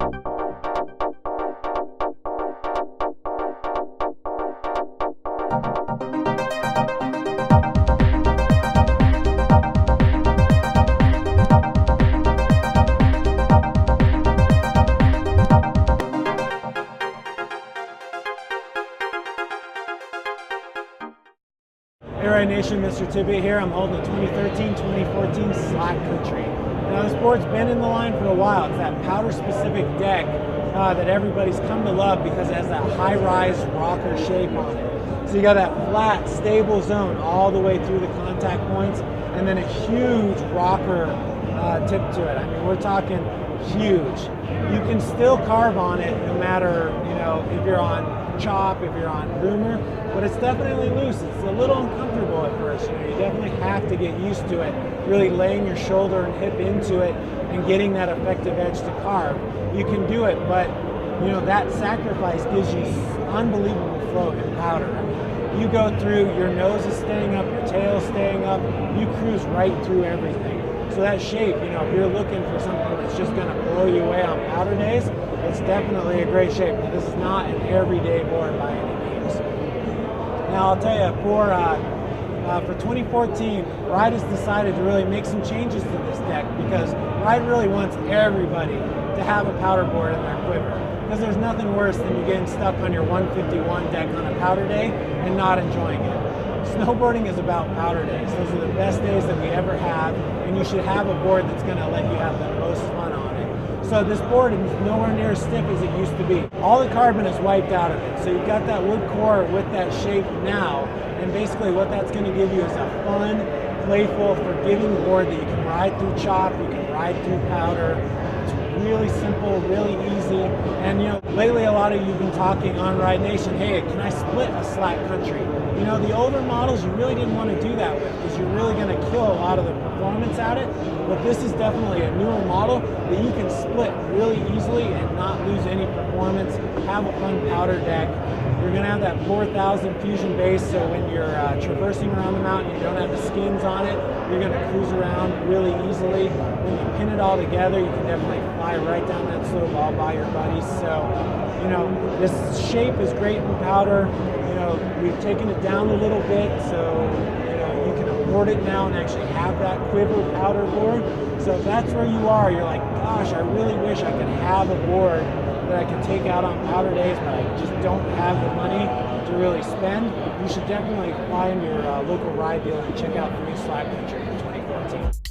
Hey Ride Nation, Mr. Tippett here. I'm holding the 2013-2014 Slackcountry. Now this board's been in the line for a while. It's that powder-specific deck that everybody's come to love because it has that high-rise rocker shape on it. So you got that flat, stable zone all the way through the contact points, and then a huge rocker tip to it. I mean, we're talking huge. You can still carve on it no matter, if you're on chop, if you're on groomer, but it's definitely loose. It's a little uncomfortable at first. You definitely have to get used to it, really laying your shoulder and hip into it and getting that effective edge to carve. You can do it, but that sacrifice gives you unbelievable flow in powder. I mean, you go through, your nose is staying up, your tail is staying up, you cruise right through everything. So that shape, if you're looking for something that's just going to blow you away on powder days, it's definitely a great shape. But this is not an everyday board by any means. Now I'll tell you, for 2014, Ride has decided to really make some changes to this deck because Ride really wants everybody to have a powder board in their quiver. Because there's nothing worse than you getting stuck on your 151 deck on a powder day and not enjoying it. Snowboarding is about powder days. Those are the best days that we ever have, and you should have a board that's going to let you have the most fun on it. So this board is nowhere near as stiff as it used to be. All the carbon is wiped out of it. So you've got that wood core with that shape now, and basically what that's going to give you is a fun, playful, forgiving board that you can ride through chop, you can ride through powder. It's really simple, really easy. And lately a lot of you have been talking on Ride Nation, hey, can I split a Slackcountry? The older models you really didn't want to do that with because you're really going to kill a lot of the performance at it. But this is definitely a newer model that you can split really easily and not lose any performance. Have a fun powder deck. You're going to have that 4000 fusion base, so when you're traversing around the mountain, you don't have the skins on it. You're going to cruise around really easily. When you pin it all together, you can definitely fly right down that slope all by your buddies. So, this shape is great in powder. We've taken it down a little bit, so you can afford it now and actually have that quiver powder board. So if that's where you are, you're like, gosh, I really wish I could have a board that I could take out on powder days, but I just don't have the money to really spend. You should definitely fly into your local ride dealer and check out the new Slackcountry for 2014.